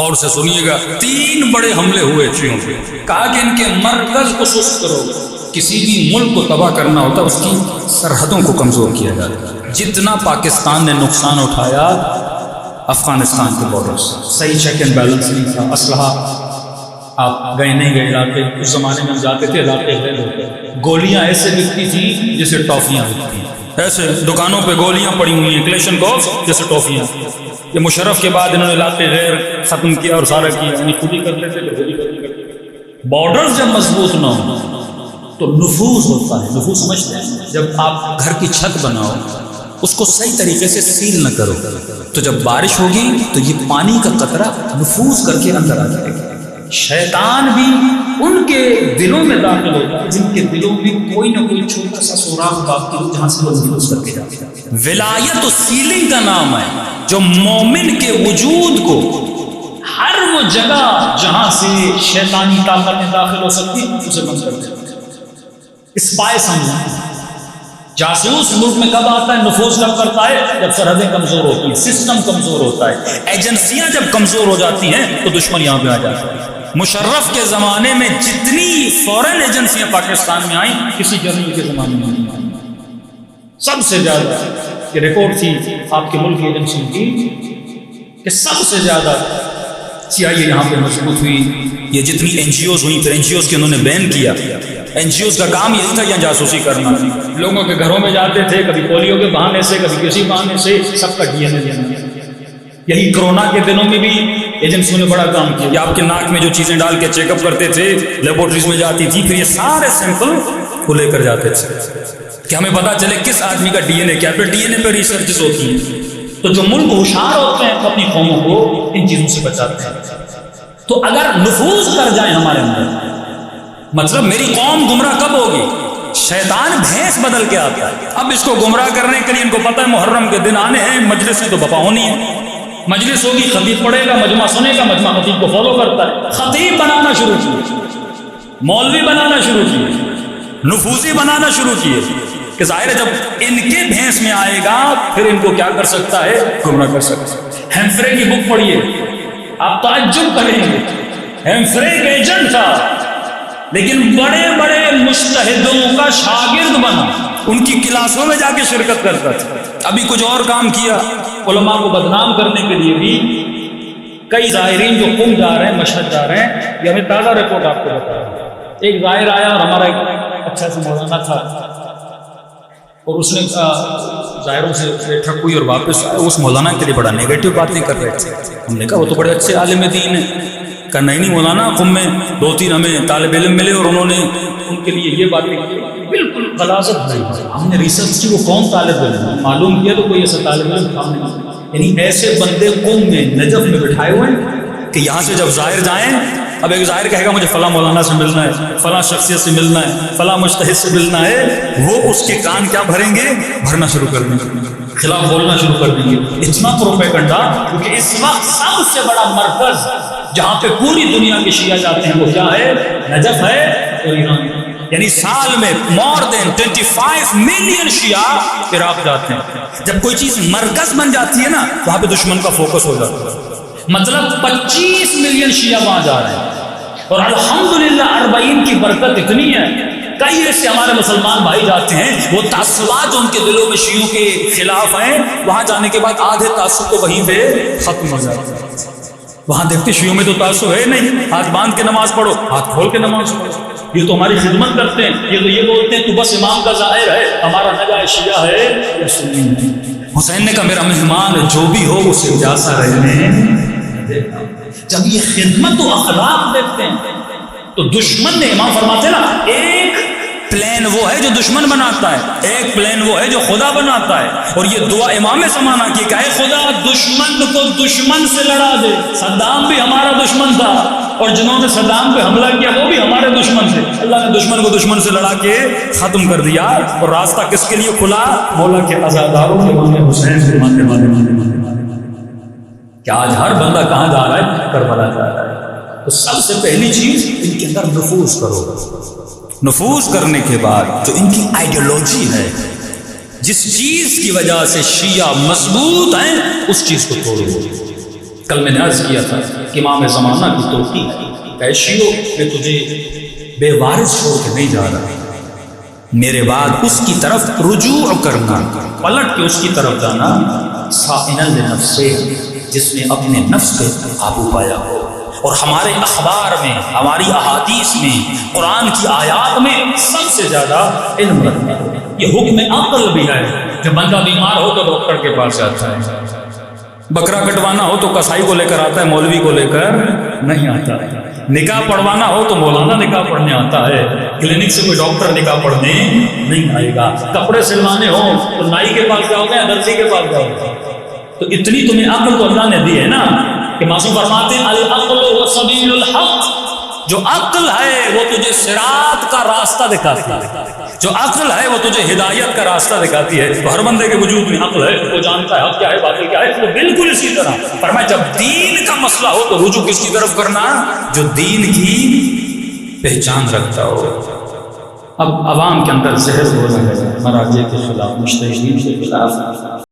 غور سے سنیے گا، 3 بڑے حملے ہوئے شیعوں پہ. کہا کہ ان کے مرکز کو سست کرو. کسی بھی ملک کو تباہ کرنا ہوتا اس کی سرحدوں کو کمزور کیا جاتا. جتنا پاکستان نے نقصان اٹھایا افغانستان کے بارڈر سے، صحیح چیک اینڈ بیلنس نہیں تھا. اسلحہ آپ گئے نہیں گئے علاقے، اس زمانے میں ہم جاتے تھے علاقے غیر ہوتے، گولیاں ایسے بکتی تھیں جیسے ٹافیاں بکتی ہیں. ایسے دکانوں پہ گولیاں پڑی ہوئی ہیں کلیشن کوف جیسے ٹافیاں. یہ مشرف کے بعد انہوں نے علاقے غیر ختم کیا اور سارا کیا، یعنی خود ہی کر لیتے تو خود ہی کر لیتے. بارڈرز جب مضبوط نہ ہو تو نفوذ ہوتا ہے. نفوذ سمجھتے ہیں؟ جب آپ گھر کی چھت بناؤ اس کو صحیح طریقے سے سیل نہ کرو تو جب بارش ہوگی تو یہ پانی کا قطرہ نفوذ کر کے اندر آ جائے گا. شیطان بھی ان کے دلوں میں داخل ہوتا ہے جن کے دلوں میں کوئی نہ کوئی چھوٹا سا سوراخ باقی ہو جہاں سے وہ نفوذ کر کے جاتے ہیں. ولایت و سیلنگ کا نام ہے جو مومن کے وجود کو ہر وہ جگہ جہاں سے شیطانی طاقتیں داخل ہو سکتی اسے بند کر دیتا ہے. اسپائی سمجھیں، جاسوس ملک میں کب آتا ہے، نفوذ کب کرتا ہے جب سرحدیں کمزور ہوتی ہیں، سسٹم کمزور ہوتا ہے، ایجنسیاں جب کمزور ہو جاتی ہیں تو دشمن یہاں پہ آ جاتا ہے. مشرف کے زمانے میں جتنی فورن ایجنسیاں پاکستان میں آئیں کسی جرنل کے زمانے میں نہیں آئیں. سب سے زیادہ یہ ریپورٹ تھی آپ کے ملک کی ایجنسی کی کہ سب سے زیادہ CIA یہاں پہ مضبوط ہوئی. یہ جتنی NGOs ہوئی پھر NGOs کے انہوں نے بین کیا. NGOs کا کام یہی تھا یہاں جاسوسی کرنا. لوگوں کے گھروں میں جاتے تھے، کبھی پولیو کے بہانے سے کبھی کسی بہانے سے، سب کا DNA لینا. یہی کرونا کے دنوں میں بھی ایجنسیوں نے بڑا کام کیا. یہ آپ کے ناک میں جو چیزیں ڈال کے چیک اپ کرتے تھے لیبورٹریز میں جاتی تھی، پھر یہ سارے سیمپل کو لے کر جاتے تھے کہ ہمیں پتا چلے کس آدمی کا DNA کیا. پھر DNA پہ ریسرچز ہوتی ہیں. تو جو ملک ہوشیار ہوتے ہیں تو اپنی قوموں کو ان چیزوں سے بچاتے ہیں. تو اگر نفوذ کر جائیں ہمارے اندر، مطلب میری قوم گمراہ کب ہوگی؟ شیطان بھینس بدل کے آتا ہے. اب اس کو گمراہ کرنے کے لیے ان کو پتہ ہے محرم کے دن آنے ہیں، مجلسیں تو بپا ہونی ہے. مجلس ہوگی، خطیب پڑھے گا، مجمع سنے گا، مجمع خطیب کو فالو کرتا ہے. خطیب بنانا شروع کیے، مولوی بنانا شروع کیے، نفوذی بنانا شروع کیے کہ ظاہر ہے جب ان کے بھینس میں آئے گا پھر ان کو کیا کر سکتا ہے، گمراہ کر سکتا ہے. ہیمفرے کی بک پڑھیے، آپ تعجب کریں گے. ہیمفرے ایک ایجنٹ تھا لیکن بڑے بڑے مجتہدوں کا شاگرد بنا، ان کی کلاسوں میں جا کے شرکت کرتا تھا. ابھی کچھ اور کام کیا علماء کو بدنام کرنے کے لیے بھی. کئی زائرین جو قم جا رہے ہیں، مشہد جا رہے ہیں، یہ ہمیں تازہ رپورٹ آپ کو بتا رہا ہوں. ایک زائر آیا اور ہمارا ایک اچھا سا مولانا تھا اور اس نے ظاہروں سے ٹھک ہوئی اور واپس آیا. اس مولانا کے لیے بڑا نیگیٹو باتیں کر رہے تھے. ہم نے کہا وہ تو بڑے اچھے عالم دین ہیں. کہا نہیں مولانا، قم میں 2-3 ہمیں طالب علم ملے اور انہوں نے ان کے لیے یہ باتیں کی. بالکل غلاظت نہیں. ہم نے ریسرچ کی وہ کون طالب علم ہے، معلوم کیا تو کوئی ایسا طالب علم تھا نہیں. یعنی ایسے بندے قم میں نجف میں بٹھائے ہوئے ہیں کہ یہاں سے جب ظاہر جائیں، اب ایک ظاہر کہے گا مجھے فلاں مولانا سے ملنا ہے، فلاں شخصیت سے ملنا ہے، فلاں مجتہد سے ملنا ہے، وہ اس کے کان کیا بھریں گے، بھرنا شروع کر دیں گے، خلاف بولنا شروع کر دیں گے. اتنا پروپیگنڈا، کیونکہ اس وقت سب سے بڑا مرکز جہاں پہ پوری دنیا کے شیعہ جاتے ہیں وہ کیا ہے، نجف ہے اور ایران. یعنی سال میں more than 25 ملین شیعہ عراق جاتے ہیں. جب کوئی چیز مرکز بن جاتی ہے نا وہاں پہ دشمن کا فوکس ہو جاتا ہے. مطلب 25 ملین شیعہ وہاں جا رہے ہیں اور الحمدللہ 40 کی برکت اتنی ہے. کئی ایسے ہمارے مسلمان بھائی جاتے ہیں، وہ تعصبات جو ان کے دلوں میں شیعوں کے خلاف ہیں، وہاں جانے کے بعد آدھے تعصب تو وہیں پہ ختم ہو جاتے ہیں. وہاں دیکھتے شیعوں میں تو تعصب ہے نہیں، ہاتھ باندھ کے نماز پڑھو، ہاتھ کھول کے نماز پڑھو، یہ تو ہماری خدمت کرتے ہیں، یہ تو یہ بولتے ہیں تو بس امام کا ظاہر ہے، ہمارا نگاہ شیعہ ہے یا سنی ہے. حسین نے کہا میرا مہمان جو بھی ہو اسے جاسا رہنے. جب یہ خدمت و اخلاق دیکھتے ہیں تو دشمن نے، امام فرماتے ہیں نا، ایک پلان وہ ہے جو دشمن بناتا ہے، ایک پلان وہ ہے جو خدا بناتا ہے. اور یہ دعا امام زمانہ کی کہ اے خدا دشمن کو دشمن سے لڑا دے. صدام بھی ہمارا دشمن تھا اور جنہوں نے صدام پہ حملہ کیا وہ بھی ہمارے دشمن تھے. اللہ نے دشمن کو دشمن سے لڑا کے ختم کر دیا اور راستہ کس کے لیے کھلا، مولا کے عزاداروں کے امام حسین سے ماننے والے. کہ آج ہر بندہ کہاں جا رہا ہے، کربلا جا رہا ہے. تو سب سے پہلی چیز ان کے اندر نفوذ کرو. نفوذ کرنے کے بعد جو ان کی آئیڈیالوجی ہے، جس چیز کی وجہ سے شیعہ مضبوط ہیں، اس چیز کو توڑو. کل میں نے عرض کیا تھا کہ امام زمانہ کی توقیع ہے، شیعو میں تجھے بے وارث چھوڑ کے نہیں جا رہا، میرے بعد اس کی طرف رجوع کرنا، پلٹ کے اس کی طرف جانا، سائنا لنفسہ، جس نے اپنے نفس پہ قابو پایا ہو۔ اور ہمارے اخبار میں، ہماری احادیث میں، قرآن کی آیات میں سب سے زیادہ علم رکھنا، یہ حکم عقل بھی ہے۔ جب بندہ بیمار ہو تو ڈاکٹر کے پاس جاتا ہے، بکرا کٹوانا ہو تو کسائی کو لے کر آتا ہے، مولوی کو لے کر نہیں آتا ہے، نکاح پڑھوانا ہو تو مولانا نکاح پڑھنے آتا ہے، کلینک سے کوئی ڈاکٹر نکاح پڑھنے نہیں آئے گا، کپڑے سلوانے ہو تو نائی کے پاس جاؤ گے، درزی کے پاس جاؤ گے۔ تو اتنی تمہیں عقل تو اللہ نے دی ہے نا کہ معصوم فرماتے ہیں العقل و سبیل الحق، جو عقل ہے وہ تجھے صراط کا راستہ دکھاتی ہے، جو عقل ہے وہ تجھے ہدایت کا راستہ دکھاتی ہے۔ تو ہر بندے کے وجود میں عقل ہے، وہ جانتا ہے حق کیا ہے باطل کیا ہے، وہ بالکل اسی طرح فرمایا جب دین کا مسئلہ ہو تو رجوع کس کی طرف کرنا؟ جو دین کی پہچان رکھتا ہو۔ اب عوام کے اندر زہر ہو رہا ہے مراجع کے خلاف، مجتہدین کے خلاف،